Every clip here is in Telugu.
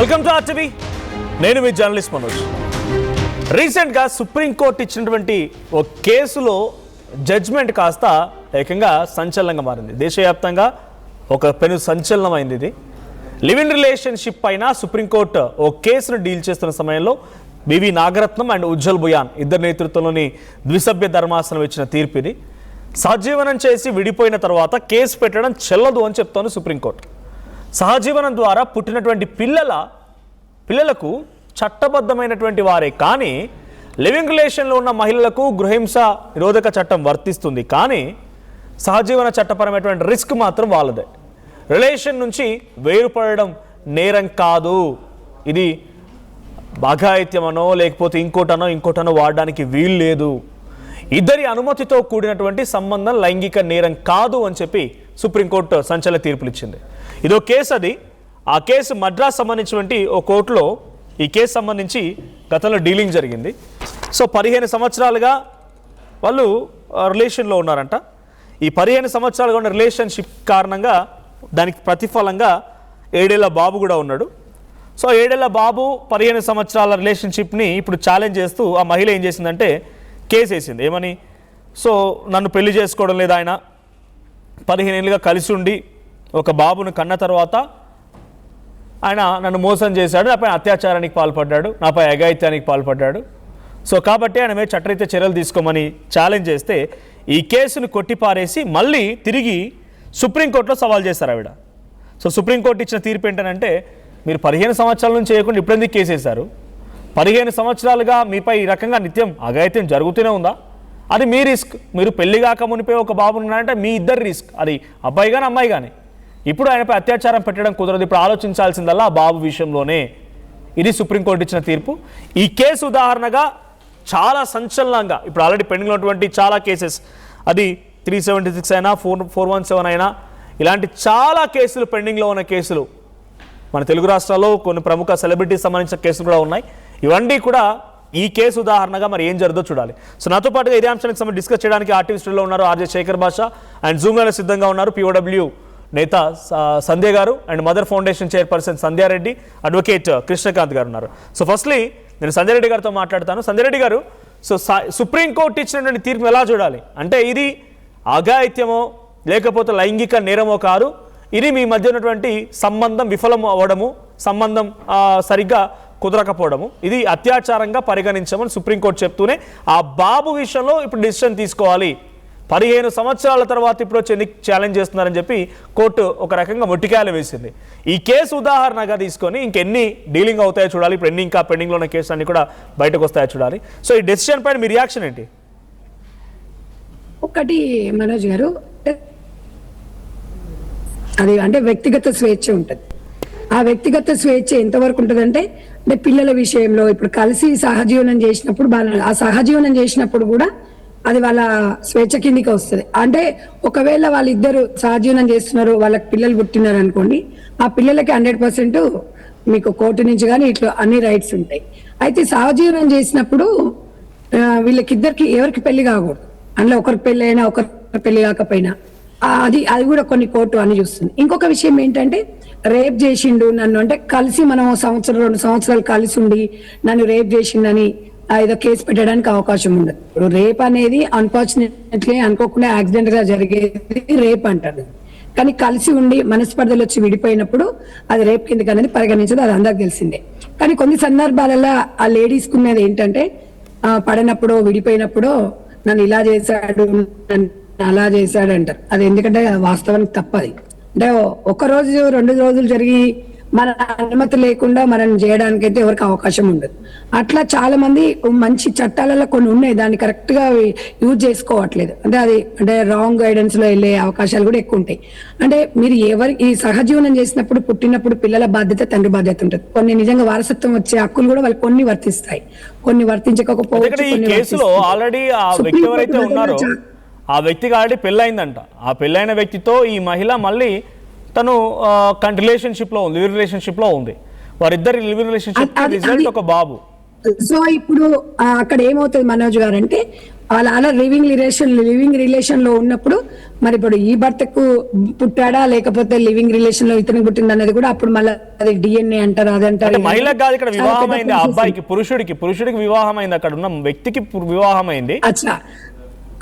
Welcome to RTV. నేను మీ జర్నలిస్ట్ మనోజ్. రీసెంట్గా సుప్రీంకోర్టు ఇచ్చినటువంటి ఒక కేసులో జడ్జ్మెంట్ కాస్త ఏకంగా సంచలనంగా మారింది. దేశవ్యాప్తంగా ఒక పెను సంచలనమైంది. ఇది లివ్ ఇన్ రిలేషన్షిప్ పైన సుప్రీంకోర్టు ఓ కేసును డీల్ చేస్తున్న సమయంలో బివి నాగరత్నం అండ్ ఉజ్జల్ బుయాన్ ఇద్దరు నేతృత్వంలోని ద్విసభ్య ధర్మాసనం ఇచ్చిన తీర్పు ఇది. సహజీవనం చేసి విడిపోయిన తర్వాత కేసు పెట్టడం చెల్లదు అని చెప్తోంది సుప్రీంకోర్టు. సహజీవనం ద్వారా పుట్టినటువంటి పిల్లలకు చట్టబద్ధమైనటువంటి వారే, కానీ లివింగ్ రిలేషన్లో ఉన్న మహిళలకు గృహహింస నిరోధక చట్టం వర్తిస్తుంది, కానీ సహజీవన చట్టపరమైనటువంటి రిస్క్ మాత్రం వాళ్ళదే. రిలేషన్ నుంచి వేరుపడడం నేరం కాదు. ఇది బాఘాయిత్యమనో లేకపోతే ఇంకోటనో వాడడానికి వీలు లేదు. ఇద్దరి అనుమతితో కూడినటువంటి సంబంధం లైంగిక నేరం కాదు అని చెప్పి సుప్రీంకోర్టు సంచలన తీర్పులు ఇచ్చింది. ఇదో కేసు. ఆ కేసు మద్రాస్ సంబంధించినటువంటి ఓ కోర్టులో ఈ కేసు సంబంధించి గతంలో డీలింగ్ జరిగింది. సో 15 సంవత్సరాలుగా వాళ్ళు రిలేషన్లో ఉన్నారంట. ఈ 15 సంవత్సరాలుగా ఉన్న రిలేషన్షిప్ కారణంగా దానికి ప్రతిఫలంగా 7 ఏళ్ల బాబు కూడా ఉన్నాడు. సో 7 ఏళ్ల బాబు 15 సంవత్సరాల రిలేషన్షిప్ని ఇప్పుడు ఛాలెంజ్ చేస్తూ ఆ మహిళ ఏం చేసిందంటే కేసు వేసింది. ఏమని? సో నన్ను పెళ్లి చేసుకోవడం లేదు, ఆయన 15 ఏళ్ళుగా కలిసి ఉండి ఒక బాబును కన్న తర్వాత ఆయన నన్ను మోసం చేశాడు, నాపై అత్యాచారానికి పాల్పడ్డాడు, నాపై అఘాయిత్యానికి పాల్పడ్డాడు. సో కాబట్టి ఆయన మీద చట్టరీత్యా చర్యలు తీసుకోమని ఛాలెంజ్ చేస్తే ఈ కేసును కొట్టిపారేసి మళ్ళీ తిరిగి సుప్రీంకోర్టులో సవాల్ చేశారు ఆవిడ. సో సుప్రీంకోర్టు ఇచ్చిన తీర్పు ఏంటంటే, మీరు 15 సంవత్సరాల నుంచి చేయకుండా ఇప్పుడెందుకు కేసేశారు? 15 సంవత్సరాలుగా మీపై ఈ రకంగా నిత్యం అఘాయిత్యం జరుగుతూనే ఉందా? అది మీ రిస్క్. మీరు పెళ్లి కాక మునిపే ఒక బాబు ఉన్నారంటే మీ ఇద్దరు రిస్క్, అది అబ్బాయి కానీ అమ్మాయి కానీ. ఇప్పుడు ఆయనపై అత్యాచారం పెట్టడం కుదరదు. ఇప్పుడు ఆలోచించాల్సిందల్లా ఆ బాబు విషయంలోనే. ఇది సుప్రీంకోర్టు ఇచ్చిన తీర్పు. ఈ కేసు ఉదాహరణగా చాలా సంచలనంగా ఇప్పుడు ఆల్రెడీ పెండింగ్లో ఉన్నటువంటి చాలా కేసెస్, అది 376 అయినా 417 అయినా, ఇలాంటి చాలా కేసులు పెండింగ్లో ఉన్న కేసులు మన తెలుగు రాష్ట్రాల్లో కొన్ని ప్రముఖ సెలబ్రిటీస్ సంబంధించిన కేసులు కూడా ఉన్నాయి. ఇవన్నీ కూడా ఈ కేసు ఉదాహరణగా మరి ఏం జరుగుతుందో చూడాలి. సో నాతో పాటుగా ఇదే అంశానికి సంబంధించి డిస్కస్ చేయడానికి ఆర్టీవీ స్టూడియోలో ఉన్నారు ఆర్జే శేఖర్ భాషా, అండ్ జూమ్లో సిద్ధంగా ఉన్నారు POW నేత సంధ్య గారు, and mother foundation chairperson Sandhya Reddy, advocate Krishnakanth గారు ఉన్నారు. సో ఫస్ట్లీ నేను సంధ్యారెడ్డి గారితో మాట్లాడతాను. సంధ్యారెడ్డి గారు, సో సుప్రీంకోర్టు ఇచ్చినటువంటి తీర్పు ఎలా చూడాలి? అంటే ఇది అఘాయిత్యమో లేకపోతే లైంగిక నేరమో కాదు, ఇది మీ మధ్య ఉన్నటువంటి సంబంధం విఫలం అవ్వడము, సంబంధం సరిగ్గా కుదరకపోవడము, ఇది అత్యాచారంగా పరిగణించమని సుప్రీంకోర్టు చెప్తూనే ఆ బాబు విషయంలో ఇప్పుడు డిసిషన్ తీసుకోవాలి. 15 సంవత్సరాల తర్వాత ఇప్పుడు వచ్చి ఎన్ని ఛాలెంజ్ చేస్తున్నారని చెప్పి కోర్టు ఒక రకంగా మొట్టికాయలు వేసింది. ఈ కేసు ఉదాహరణగా తీసుకొని ఇంకెన్ని డీలింగ్ అవుతాయో చూడాలి. ఇప్పుడు ఎన్ని ఇంకా పెండింగ్లో ఉన్న కేసులు అన్ని కూడా బయటకు వస్తాయో చూడాలి. సో ఈ డెసిషన్ పైన మీ రియాక్షన్ ఏంటి? ఒకటి మనోజ్ గారు, అది అంటే వ్యక్తిగత స్వేచ్ఛ ఉంటుంది. ఆ వ్యక్తిగత స్వేచ్ఛ ఎంతవరకు ఉంటుందంటే, అంటే పిల్లల విషయంలో ఇప్పుడు కలిసి సహజీవనం చేసినప్పుడు ఆ సహజీవనం చేసినప్పుడు కూడా అది వాళ్ళ స్వేచ్ఛ కిందికి వస్తుంది. అంటే ఒకవేళ వాళ్ళిద్దరు సహజీవనం చేస్తున్నారు, వాళ్ళకి పిల్లలు పుట్టినారు అనుకోండి, ఆ పిల్లలకి 100% మీకు కోర్టు నుంచి కానీ ఇట్లా అన్ని రైట్స్ ఉంటాయి. అయితే సహజీవనం చేసినప్పుడు వీళ్ళకిద్దరికి ఎవరికి పెళ్లి కాకూడదు. అందులో ఒకరికి పెళ్లి అయినా ఒకరికి పెళ్లి కాకపోయినా అది కూడా కొన్ని కోర్టు అని చూస్తుంది. ఇంకొక విషయం ఏంటంటే, రేప్ చేసిండు నన్ను అంటే కలిసి మనం 1-2 సంవత్సరాలు కలిసి ఉండి నన్ను రేప్ చేసిండని ఏదో కేసు పెట్టడానికి అవకాశం ఉండదు. ఇప్పుడు రేప్ అనేది అన్ఫార్చునేట్లీ అనుకోకుండా యాక్సిడెంట్ గా జరిగేది రేప్ అంటారు. కానీ కలిసి ఉండి మనస్పర్ధలు వచ్చి విడిపోయినప్పుడు అది రేప్ కిందకి అనేది పరిగణించదు, అది అందరికి తెలిసిందే. కానీ కొన్ని సందర్భాలలో ఆ లేడీస్ కున్నది ఏంటంటే, పడినప్పుడు విడిపోయినప్పుడు నన్ను ఇలా చేశాడు అలా చేశాడు అంటారు. అది ఎందుకంటే వాస్తవానికి తప్పది. అంటే 1 రోజు 2 రోజులు జరిగి మన అనుమతి లేకుండా మనం చేయడానికి అయితే ఎవరికి అవకాశం ఉండదు. అట్లా చాలా మంది మంచి చట్టాలలో కొన్ని ఉన్నాయి, దాన్ని కరెక్ట్ గా యూజ్ చేసుకోవట్లేదు. అంటే అది అంటే రాంగ్ గైడెన్స్ లో వెళ్ళే అవకాశాలు కూడా ఎక్కువ ఉంటాయి. అంటే మీరు ఈ సహజీవనం చేసినప్పుడు పుట్టినప్పుడు పిల్లల బాధ్యత తండ్రి బాధ్యత ఉంటుంది. కొన్ని నిజంగా వారసత్వం వచ్చే హక్కులు కూడా వాళ్ళు కొన్ని వర్తిస్తాయి, కొన్ని వర్తించకపోవచ్చు. ఆ వ్యక్తికి ఆల్రెడీ పెళ్ళయిందంట. ఆ పెళ్ళైన వ్యక్తితో ఈ మహిళ మళ్ళీ తను రిలేషన్షిప్లో ఉంది, లివ్ రిలేషన్షిప్లో ఉంది. వారిద్దరి లివ్ రిలేషన్షిప్ రిజల్ట్ ఒక బాబు. సో ఇప్పుడు అక్కడ ఏమవుతుంది మనోజ్ గారు అంటే అలా లివింగ్ రిలేషన్ లో ఉన్నప్పుడు మరి ఇప్పుడు ఈ భర్తకు పుట్టాడా లేకపోతే లివింగ్ రిలేషన్ లో ఇతనికి పుట్టింది అనేది కూడా అప్పుడు మళ్ళీ అది డిఎన్ఏ అంటారు అంటే అదంటారు. మహిళకు కాదు ఇక్కడ వివాహం అయింది, ఆ అబ్బాయికి పురుషుడికి వివాహం అయింది, అక్కడ ఉన్న వ్యక్తికి వివాహం అయింది. అచ్చా,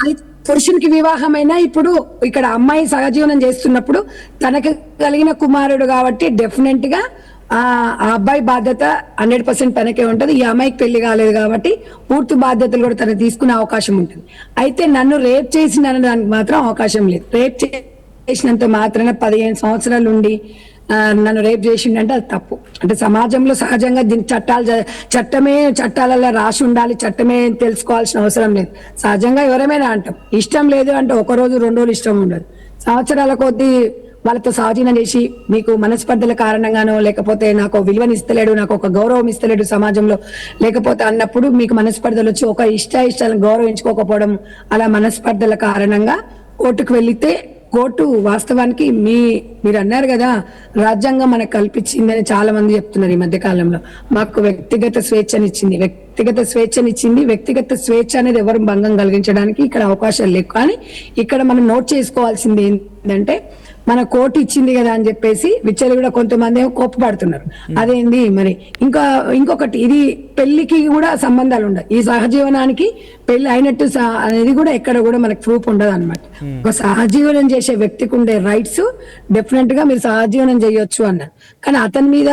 అయితే పురుషునికి వివాహమైనా ఇప్పుడు ఇక్కడ అమ్మాయి సహజీవనం చేస్తున్నప్పుడు తనకు కలిగిన కుమారుడు కాబట్టి డెఫినెట్ గా ఆ అబ్బాయి బాధ్యత 100% తనకే ఉంటది. ఈ అమ్మాయికి పెళ్లి కాలేదు కాబట్టి పూర్తి బాధ్యతలు కూడా తను తీసుకునే అవకాశం ఉంటుంది. అయితే నన్ను రేప్ చేసిన దానికి మాత్రం అవకాశం లేదు. రేప్ చేసినంత మాత్రాన 15 సంవత్సరాలు ఉండి నన్ను రేప్ చేసిండంటే అది తప్పు. అంటే సమాజంలో సహజంగా దీని చట్టాలలో రాసి ఉండాలి, చట్టమే తెలుసుకోవాల్సిన అవసరం లేదు. సహజంగా ఎవరేమైనా అంటాం, ఇష్టం లేదు అంటే 1 రోజు 2 రోజులు ఇష్టం ఉండదు. సంవత్సరాల కొద్దీ వాళ్ళతో సహజీవనం చేసి మీకు మనస్పర్ధల కారణంగానో లేకపోతే నాకు విలువని ఇస్తలేడు, నాకు ఒక గౌరవం ఇస్తలేడు సమాజంలో లేకపోతే అన్నప్పుడు మీకు మనస్పర్ధలు వచ్చి ఒక ఇష్టాలను గౌరవించుకోకపోవడం, అలా మనస్పర్ధల కారణంగా కోర్టుకు వెళితే కోర్టు వాస్తవానికి మీరు అన్నారు కదా రాజ్యాంగం మనకు కల్పించిందని చాలా మంది చెప్తున్నారు ఈ మధ్య కాలంలో. మాకు వ్యక్తిగత స్వేచ్ఛనిచ్చింది. వ్యక్తిగత స్వేచ్ఛ అనేది ఎవరు భంగం కలిగించడానికి ఇక్కడ అవకాశాలు లేవు. కానీ ఇక్కడ మనం నోట్ చేసుకోవాల్సింది ఏంటంటే మన కోర్టు ఇచ్చింది కదా అని చెప్పేసి విచ్చలు కూడా కొంతమంది ఏమో కోప్పడుతున్నారు. అదేంది మరి ఇంకొకటి, ఇది పెళ్లికి కూడా సంబంధాలు ఉండవు. ఈ సహజీవనానికి పెళ్లి అయినట్టు అనేది కూడా ఎక్కడ కూడా మనకు ప్రూఫ్ ఉండదు అనమాట. ఒక సహజీవనం చేసే వ్యక్తికి ఉండే రైట్స్ డెఫినెట్ గా మీరు సహజీవనం చేయొచ్చు అన్నారు. కానీ అతని మీద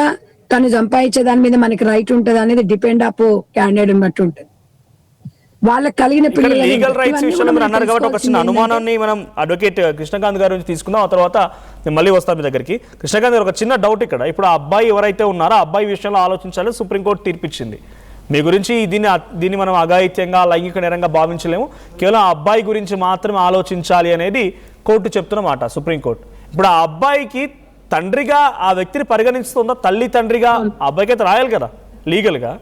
తను సంపాదించే దాని మీద మనకి రైట్ ఉంటుంది అనేది డిపెండ్ అప్ క్యాండిడేట్ బట్టి ఉంటుంది. వాళ్ళకి కలిగిన లీగల్ రైట్స్ విషయంలో మీరు అన్నారు కాబట్టి ఒక చిన్న అనుమానాన్ని మనం అడ్వకేట్ కృష్ణకాంత్ గారి నుంచి తీసుకుందాం. ఆ తర్వాత నేను మళ్ళీ వస్తాను మీ దగ్గరికి. కృష్ణకాంత్ గారు, ఒక చిన్న డౌట్ ఇక్కడ. ఇప్పుడు ఆ అబ్బాయి ఎవరైతే ఉన్నారో ఆ అబ్బాయి విషయంలో ఆలోచించాలి, సుప్రీంకోర్టు తీర్పిచ్చింది. మీ గురించి దీన్ని మనం అఘాయిత్యంగా లైంగిక నేరంగా భావించలేము, కేవలం ఆ అబ్బాయి గురించి మాత్రమే ఆలోచించాలి అనేది కోర్టు చెప్తున్నమాట, సుప్రీంకోర్టు. ఇప్పుడు ఆ అబ్బాయికి తండ్రిగా ఆ వ్యక్తిని పరిగణిస్తుందా? తల్లి తండ్రిగా ఆ అబ్బాయికి అయితే రాయాలి కదా లీగల్గా.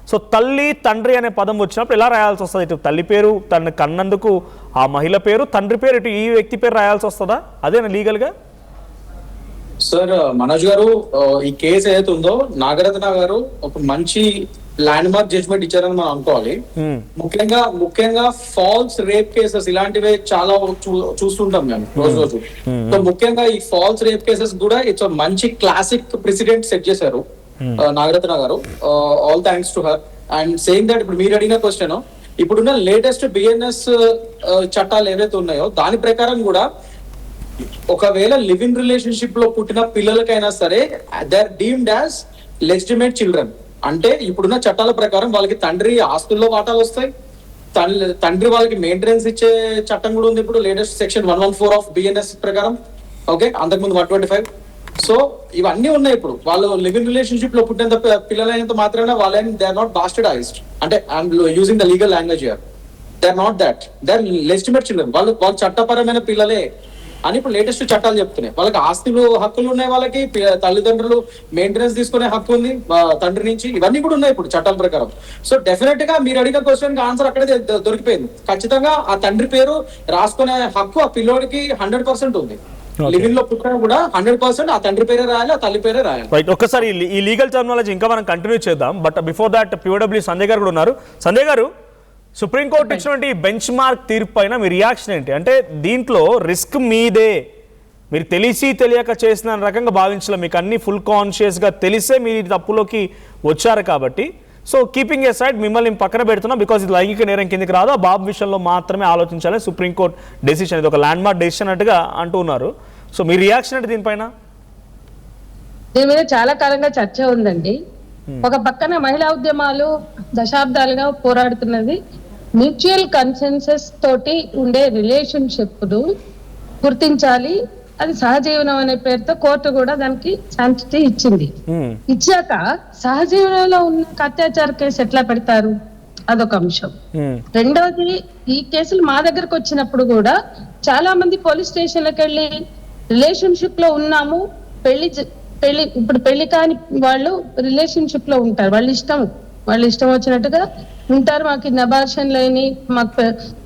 సో తల్లి తండ్రి అనే పదం వచ్చినప్పుడు ఎలా రాయాల్సి వస్తుంది? ఇటు తల్లి పేరు తన కన్నందుకు ఆ మహిళ పేరు, తండ్రి పేరు, ఇటు ఈ వ్యక్తి పేరు రాయాల్సి వస్తుందా? అదేనా లీగల్గా? సార్ మనోజ్ గారు, ఈ కేసు ఏదైతే ఉందో నాగరత్న గారు ఒక మంచి ల్యాండ్ మార్క్ జడ్జ్మెంట్ ఇచ్చారని మనం అనుకోవాలి. ముఖ్యంగా ఫాల్స్ రేప్ కేసెస్ ఇలాంటివి చాలా చూస్తుంటాం మేము రోజు. సో ముఖ్యంగా ఈ ఫాల్స్ రేప్ కేసెస్ కూడా ఇట్స్ మంచి క్లాసిక్ ప్రెసిడెంట్ సెట్ చేశారు నాగరత్న గారు. All thanks to her. And saying that ఇప్పుడు మీరు అడిగిన క్వశ్చన్, ఇప్పుడున్న లేటెస్ట్ బిఎన్ఎస్ చట్టాలు ఏవైతే ఉన్నాయో దాని ప్రకారం కూడా ఒకవేళ లివింగ్ రిలేషన్షిప్ లో పుట్టిన పిల్లలకైనా సరే they are deemed as legitimate children. అంటే ఇప్పుడున్న చట్టాల ప్రకారం వాళ్ళకి తండ్రి ఆస్తుల్లో వాటాలు వస్తాయి, తండ్రి వాళ్ళకి మెయింటెనెన్స్ ఇచ్చే చట్టం కూడా ఉంది ఇప్పుడు లేటెస్ట్ సెక్షన్ 114 ఆఫ్ బిఎన్ఎస్ ప్రకారం. ఓకే, అంతకుముందు 125. సో ఇవన్నీ ఉన్నాయి. ఇప్పుడు వాళ్ళు లివింగ్ రిలేషన్షిప్ లో పుట్టినంత పిల్లలైనంత మాత్రాన వాళ్ళని దే ఆర్ నాట్ బాస్టర్డైజ్డ్. అంటే I'm using the legal language here. They are not that, they are legitimate children. వాళ్ళు చట్టపరమైన పిల్లలే అని ఇప్పుడు లేటెస్ట్ చట్టాలు చెప్తున్నాయి. వాళ్ళకి ఆస్తులు హక్కులు ఉన్నాయి, వాళ్ళకి తల్లిదండ్రులు మెయింటెనెన్స్ తీసుకునే హక్కు ఉంది తండ్రి నుంచి. ఇవన్నీ కూడా ఉన్నాయి ఇప్పుడు చట్టాల ప్రకారం. సో డెఫినెట్ గా మీరు అడిగిన క్వశ్చన్ కి ఆన్సర్ అక్కడే దొరికిపోయింది. ఖచ్చితంగా ఆ తండ్రి పేరు రాసుకునే హక్కు ఆ పిల్లోడికి 100% ఉంది. లివింగ్ లో పుట్టినా కూడా 100% ఆ తండ్రి పేరే రాయాలి, ఆ తల్లి పేరే రాయాలి. రైట్, ఒక్కసారి ఈ లీగల్ టర్మినాలజీ ఇంకా మనం కంటిన్యూ చేద్దాం. But before that POW Sanjay గారు కూడా ఉన్నారు. సంజయ్ గారు, సుప్రీంకోర్టు ఇచ్చినటువంటి బెంచ్ మార్క్ తీర్పు పైన మీ రియాక్షన్ ఏంటి? అంటే దీంట్లో రిస్క్ మీదే, మీరు తెలిసి తెలియక చేసిన రకంగా భావించలే, మీకు అన్ని ఫుల్ కాన్షియస్గా తెలిసే మీరు ఈ తప్పులోకి వచ్చారు కాబట్టి. సో కీపింగ్ ఏ సైడ్ మిమ్మల్ని పక్కన పెడుతున్నా, బికాజ్ ఇది లైంగిక నేరం కిందకి రాదు, ఆ బాబు విషయంలో మాత్రమే ఆలోచించాలని సుప్రీంకోర్టు డెసిషన్, ఇది ఒక ల్యాండ్ మార్క్ డెసిషన్ అన్నట్టుగా అంటూ ఉన్నారు. సో మీ రియాక్షన్ అంటే దీనిపైన? దీని మీద చాలా కాలంగా చర్చ ఉందండి. ఒక పక్కన మహిళా ఉద్యమాలు దశాబ్దాలుగా పోరాడుతున్నది మ్యూచువల్ కన్సెన్సస్ తోటి ఉండే రిలేషన్షిప్ గుర్తించాలి, అది సహజీవనం అనే పేరుతో కోర్టు కూడా దానికి శాంతి ఇచ్చింది. ఇచ్చాక సహజీవనంలో ఉన్న అత్యాచార కేసు ఎట్లా పెడతారు, అదొక అంశం. రెండవది, ఈ కేసులు మా దగ్గరకు వచ్చినప్పుడు కూడా చాలా మంది పోలీస్ స్టేషన్లకు వెళ్ళి రిలేషన్షిప్ లో ఉన్నాము, ఇప్పుడు పెళ్లి కాని వాళ్ళు రిలేషన్షిప్ లో ఉంటారు, వాళ్ళు ఇష్టం వచ్చినట్టుగా ఉంటారు, మాకు అబార్షన్ లేని మాకు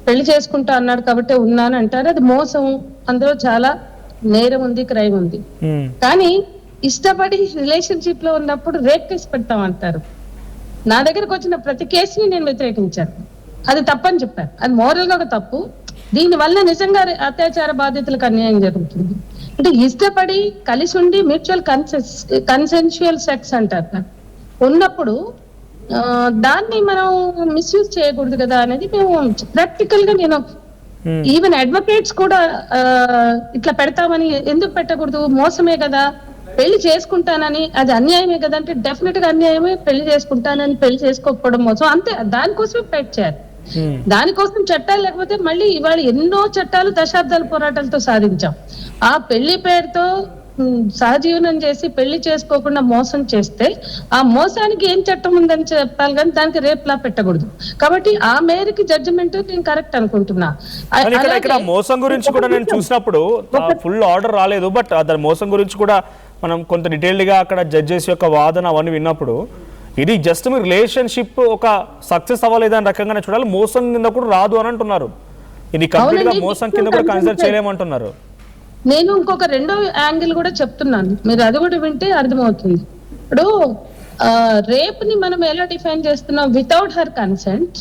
పెళ్లి చేసుకుంటా అన్నాడు కాబట్టి ఉన్నాను అంటారు. అది మోసం, అందులో చాలా నేరం ఉంది, క్రైమ్ ఉంది. కానీ ఇష్టపడి రిలేషన్షిప్ లో ఉన్నప్పుడు రేప్ కేసు పెడతాం అంటారు. నా దగ్గరకు వచ్చిన ప్రతి కేసుని నేను వ్యతిరేకించాను. అది తప్పని చెప్పాను. అది మోరల్ గా ఒక తప్పు. దీని వల్ల నిజంగా అత్యాచార బాధితులకు అన్యాయం జరుగుతుంది. అంటే ఇష్టపడి కలిసి ఉండి మ్యూచువల్ కన్సెన్షువల్ సెక్స్ అంటారు ఉన్నప్పుడు దాన్ని మనం మిస్యూజ్ చేయకూడదు కదా అనేది మేము ప్రాక్టికల్ గా నేను ఈవెన్ అడ్వకేట్స్ కూడా ఇట్లా పెడతామని ఎందుకు పెట్టకూడదు, మోసమే కదా, పెళ్లి చేసుకుంటానని అది అన్యాయమే కదా అంటే డెఫినెట్ గా అన్యాయమే. పెళ్లి చేసుకుంటానని పెళ్లి చేసుకోకపోవడం మోసం, అంతే. దానికోసమే ఫైట్ చేయాలి. దానికోసం చట్టాలు లేకపోతే మళ్ళీ ఇవాళ ఎన్నో చట్టాలు దశాబ్దాల పోరాటాలతో సాధించాం. ఆ పెళ్లి పేరుతో సహజీవనం చేసి పెళ్లి చేసుకోకుండా మోసం చేస్తే ఆ మోసానికి ఏం చట్టం ఉందని చెప్పాలి, కానీ దానికి రేప్ లా పెట్టకూడదు. కాబట్టి ఆ మేరకు జడ్జిమెంట్ నేను కరెక్ట్ అనుకుంటున్నా. ఇక్కడ మోసం గురించి కూడా నేను చూసినప్పుడు ఫుల్ ఆర్డర్ రాలేదు, బట్ అతని మోసం గురించి కూడా మనం కొంత డీటెయిల్డ్ గా అక్కడ జడ్జెస్ యొక్క వాదన అవన్నీ విన్నప్పుడు ఇది జస్ట్ మీ రిలేషన్షిప్ ఒక సక్సెస్ అవ్వలేదని రకంగానే చూడాలి, మోసం కింద కూడా రాదు అని అంటున్నారు. ఇది కంప్లీట్ గా మోసం కింద కూడా కన్సిడర్ చేయలేమంటున్నారు. నేను ఇంకొక రెండో యాంగిల్ కూడా చెప్తున్నాను, మీరు అది కూడా వింటే అర్థమవుతుంది. ఇప్పుడు రేప్ ని మనం ఎలా డిఫైన్ చేస్తున్నాం? వితౌట్ హర్ కన్సెంట్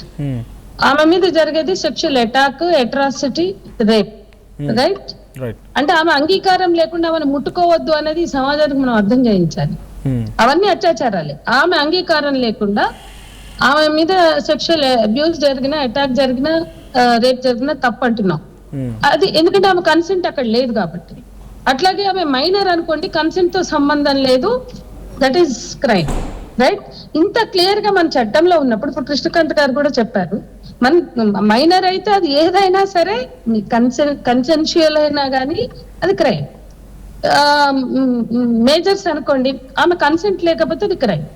ఆమె మీద జరిగేది sexual attack, atrocity, rape, right? అంటే ఆమె అంగీకారం లేకుండా ఆమెను ముట్టుకోవద్దు అనేది సమాజానికి మనం అర్థం చేయించాలి. అవన్నీ అత్యాచారాలే. ఆమె అంగీకారం లేకుండా ఆమె మీద సెక్షువల్ అబ్యూస్ జరిగిన, అటాక్ జరిగిన, రేప్ జరిగిన తప్పు అంటున్నాం. అది ఎందుకంటే ఆమె కన్సెంట్ అక్కడ లేదు కాబట్టి. అట్లాగే ఆమె మైనర్ అనుకోండి, కన్సెంట్ తో సంబంధం లేదు, దట్ ఈస్ క్రైమ్, రైట్? ఇంత క్లియర్ గా మన చట్టంలో ఉన్నప్పుడు, ఇప్పుడు కృష్ణకాంత్ గారు కూడా చెప్పారు, మన మైనర్ అయితే అది ఏదైనా సరే కన్సెన్షువల్ అయినా కానీ అది క్రైమ్. మేజర్స్ అనుకోండి, ఆమె కన్సెంట్ లేకపోతే అది క్రైమ్.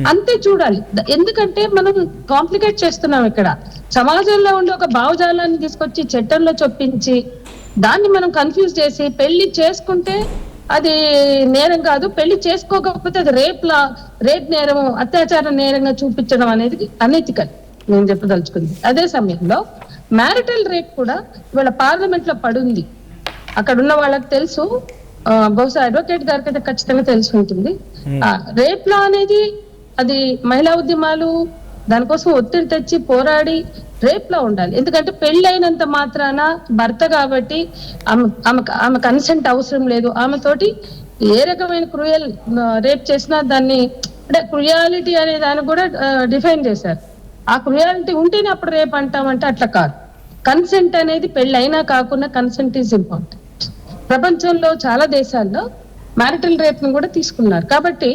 అంతే చూడాలి. ఎందుకంటే మనం కాంప్లికేట్ చేస్తున్నాం ఇక్కడ. సమాజంలో ఉండే ఒక భావజాలాన్ని తీసుకొచ్చి చట్టంలో చొప్పించి దాన్ని మనం కన్ఫ్యూజ్ చేసి పెళ్లి చేసుకుంటే అది నేరం కాదు, పెళ్లి చేసుకోకపోతే అది రేప్ నేరం, అత్యాచార నేరంగా చూపించడం అనేది అనైతికల్ నేను చెప్పదలుచుకుంది. అదే సమయంలో మ్యారిటల్ రేప్ కూడా ఇవాళ పార్లమెంట్ లో పడుంది. అక్కడ ఉన్న వాళ్ళకి తెలుసు, బహుశా అడ్వకేట్ గారికి అయితే ఖచ్చితంగా తెలిసి ఉంటుంది. రేప్ లా అనేది అది మహిళా ఉద్యమాలు దానికోసం ఒత్తిడి తెచ్చి పోరాడి రేప్ లా ఉండాలి. ఎందుకంటే పెళ్లి అయినంత మాత్రాన భర్త కాబట్టి ఆమె కన్సెంట్ అవసరం లేదు. ఆమె తోటి ఏ రకమైన క్రూయల్ రేప్ చేసినా దాన్ని అంటే క్రుయాలిటీ అనే దాన్ని కూడా డిఫైన్ చేశారు. ఆ క్రుయాలిటీ ఉంటేనే అప్పుడు రేప్ అంటామంటే అట్లా కాదు. కన్సెంట్ అనేది పెళ్లి అయినా కాకుండా కన్సెంట్ ఈజ్ ఇంపార్టెంట్. ప్రపంచంలో చాలా దేశాల్లో మ్యారిటల్ రేప్ ను కూడా తీసుకున్నారు. కాబట్టి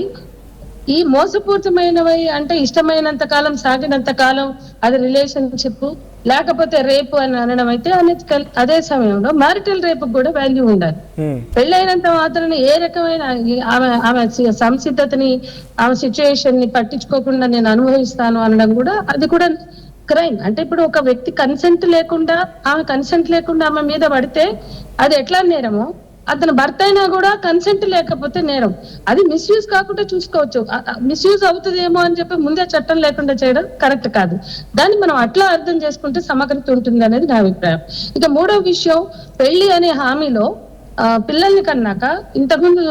ఈ మోసపూరితమైనవి అంటే ఇష్టమైనంత కాలం, సాగినంత కాలం అది రిలేషన్షిప్, లేకపోతే రేపు అని అనడం అయితే అనెతికల్. అదే సమయంలో మ్యారిటల్ రేప్ కూడా వాల్యూ ఉండాలి. పెళ్ళైనంత మాత్రాన ఏ రకమైన ఆమె సంసిద్ధతని, ఆమె సిచ్యుయేషన్ ని పట్టించుకోకుండా నేను అనుభవిస్తాను అనడం కూడా అది కూడా క్రైమ్. అంటే ఇప్పుడు ఒక వ్యక్తి కన్సెంట్ లేకుండా ఆమె మీద పడితే అది ఎట్లా నేరమో, అతను భర్త అయినా కూడా కన్సెంట్ లేకపోతే నేరం. అది మిస్యూజ్ కాకుండా చూసుకోవచ్చు. మిస్యూజ్ అవుతుందేమో అని చెప్పి ముందే చట్టం లేకుండా చేయడం కరెక్ట్ కాదు. దాన్ని మనం అట్లా అర్థం చేసుకుంటే సమగ్రత ఉంటుంది అనేది నా అభిప్రాయం. ఇక మూడో విషయం, పెళ్లి అనే హామీలో పిల్లల్ని కన్నాక ఇంతకుముందు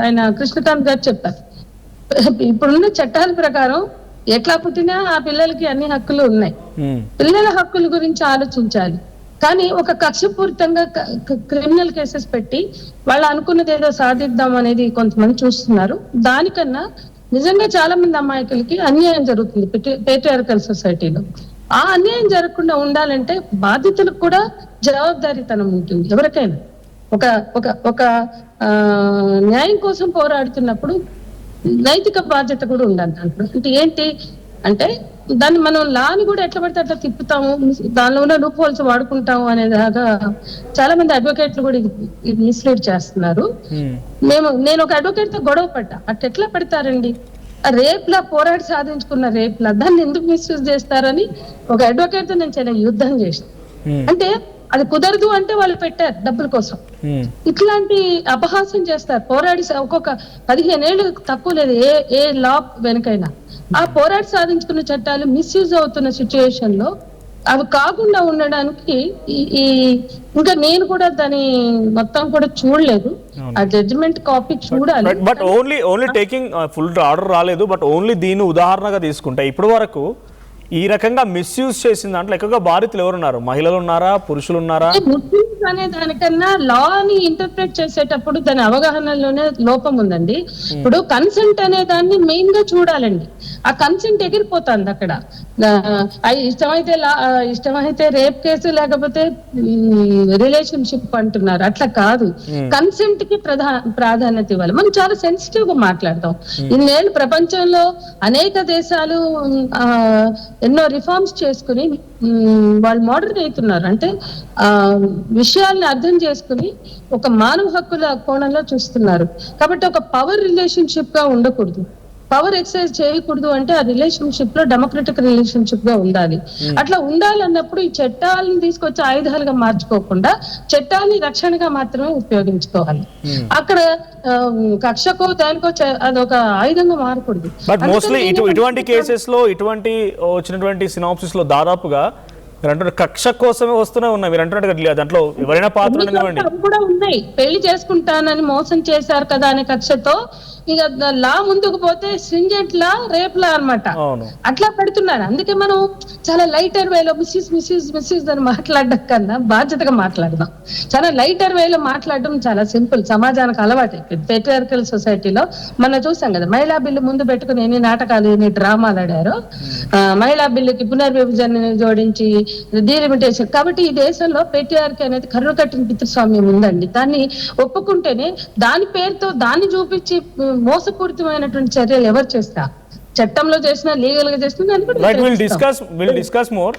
ఆయన కృష్ణకాంత్ గారు చెప్పారు, ఇప్పుడున్న చట్టాల ప్రకారం ఎట్లా పుట్టినా ఆ పిల్లలకి అన్ని హక్కులు ఉన్నాయి. పిల్లల హక్కుల గురించి ఆలోచించాలి. కానీ ఒక కక్షపూరితంగా క్రిమినల్ కేసెస్ పెట్టి వాళ్ళు అనుకున్నది ఏదో సాధిద్దాం అనేది కొంతమంది చూస్తున్నారు. దానికన్నా నిజంగా చాలా మంది అమ్మాయిలకి అన్యాయం జరుగుతుంది పేట్రియార్కల్ సొసైటీలో. ఆ అన్యాయం జరగకుండా ఉండాలంటే బాధితులకు కూడా జవాబుదారీతనం ఉంటుంది. ఎవరికైనా ఒక న్యాయం కోసం పోరాడుతున్నప్పుడు నైతిక బాధ్యత కూడా ఉండాలి దాంట్లో. అంటే ఏంటి అంటే దాన్ని మనం లాని కూడా ఎట్లా పడితే అట్లా తిప్పుతాము, దానిలో ఉన్న లూప్ హోల్స్ వాడుకుంటాము అనేలాగా చాలా మంది అడ్వకేట్లు కూడా ఇది మిస్లీడ్ చేస్తున్నారు. నేను ఒక అడ్వకేట్ తో గొడవ పడ్డా, అట్లా ఎట్లా పెడతారండి, రేప్ లా పోరాడి సాధించుకున్న రేప్ లా దాన్ని ఎందుకు మిస్యూజ్ చేస్తారని ఒక అడ్వకేట్ తో నేను చాలా యుద్ధం చేసిన. అంటే అది కుదరదు అంటే వాళ్ళు పెట్టారు డబ్బుల కోసం. ఇట్లాంటి అపహాస్యం చేస్తారు. పోరాడి ఒక్కొక్క 15 ఏళ్ళు తక్కువ లేదు ఏ లా వెనకైనా. ఆ పోరాడి సాధించుకున్న చట్టాలు మిస్యూజ్ అవుతున్న సిచ్యుయేషన్ లో అవి కాకుండా ఉండడానికి ఈ ఇంకా నేను కూడా దాని మొత్తం కూడా చూడలేదు, ఆ జడ్జిమెంట్ కాపీ చూడాలి. But only taking full order రాలేదు, బట్ ఓన్లీ దీన్ని ఉదాహరణగా తీసుకుంటే ఇప్పటి వరకు ఈ రకంగా మిస్యూజ్ చేసిన దాంట్లో ఎక్కువగా బాధితులు ఎవరున్నారు? మహిళలు ఉన్నారా, పురుషులు ఉన్నారా? ముస్లిమ్స్ అనే దానికన్నా లాని ఇంటర్ప్రిట్ చేసేటప్పుడు దాని అవగాహనలోనే లోపం ఉందండి. ఇప్పుడు కన్సెంట్ అనే దాన్ని మెయిన్ గా చూడాలండి. ఆ కన్సెంట్ ఎగిరిపోతుంది అక్కడ. ఇష్టమైతే రేప్ కేసు లేకపోతే రిలేషన్షిప్ అంటున్నారు, అట్లా కాదు. కన్సెంట్ కి ప్రాధాన్యత ఇవ్వాలి. మనం చాలా సెన్సిటివ్ గా మాట్లాడతాం. ఇన్నేళ్ళు ప్రపంచంలో అనేక దేశాలు ఎన్నో రిఫార్మ్స్ చేసుకుని వాళ్ళు మోడర్న్ అవుతున్నారు. అంటే విషయాల్ని అర్థం చేసుకుని ఒక మానవ హక్కుల కోణంలో చూస్తున్నారు. కాబట్టి ఒక పవర్ రిలేషన్షిప్ గా ఉండకూడదు, పవర్ ఎక్సర్సైజ్ చేయకూడదు. అంటే ఆ రిలేషన్షిప్ లో డెమోక్రటిక్ రిలేషన్షిప్ గా ఉండాలి. అట్లా ఉండాలన్నప్పుడు ఈ చట్టాలను తీసుకొచ్చి ఆయుధాలుగా మార్చుకోకుండా చట్టాన్ని రక్షణగా మాత్రమే ఉపయోగించుకోవాలి. అక్కడ కక్షకో దానికో అదొక ఆయుధంగా మారకూడదు. బట్ మోస్ట్లీ ఇటువంటి కేసెస్ లో ఇటువంటి వచ్చినటువంటి సినాప్సిస్ లో దాదాపుగా కక్ష కోసమే వస్తూనే ఉన్నాయి. మీరు అంటున్నట్టుగా దాంట్లో ఎవరైనా పాత్ర కూడా ఉన్నాయి. పెళ్లి చేసుకుంటానని మోసం చేశారు కదా అనే కక్షతో ఇక లా ముందుకు పోతే స్ట్రింజెంట్ లా, రేప్ లా అనమాట, అట్లా పెడుతున్నారు. అందుకే మనం చాలా లైటర్ వేలో మిస్యూజ్ అని మాట్లాడడం కన్నా బాధ్యతగా మాట్లాడదాం. చాలా లైటర్ వేలో మాట్లాడడం చాలా సింపుల్, సమాజానికి అలవాటు అయిపోయింది. పెట్రియార్కల్ సొసైటీలో మనం చూసాం కదా, మహిళా బిల్లు ముందు పెట్టుకుని ఎన్ని నాటకాలు ఎన్ని డ్రామాలు ఆడారు. మహిళా బిల్లుకి పునర్విభజన జోడించి డీలిమిటేషన్. కాబట్టి ఈ దేశంలో పెట్రియార్కీ అనేది కర్రు కట్టిన పితృస్వామ్యం ఉందండి. దాన్ని ఒప్పుకుంటేనే దాని పేరుతో దాన్ని చూపించి మోసపూరితమైనటువంటి చర్యలు ఎవరు చేస్తా, చట్టంలో చేసినా లీగల్ గా చేసినా డిస్కస్ మోర్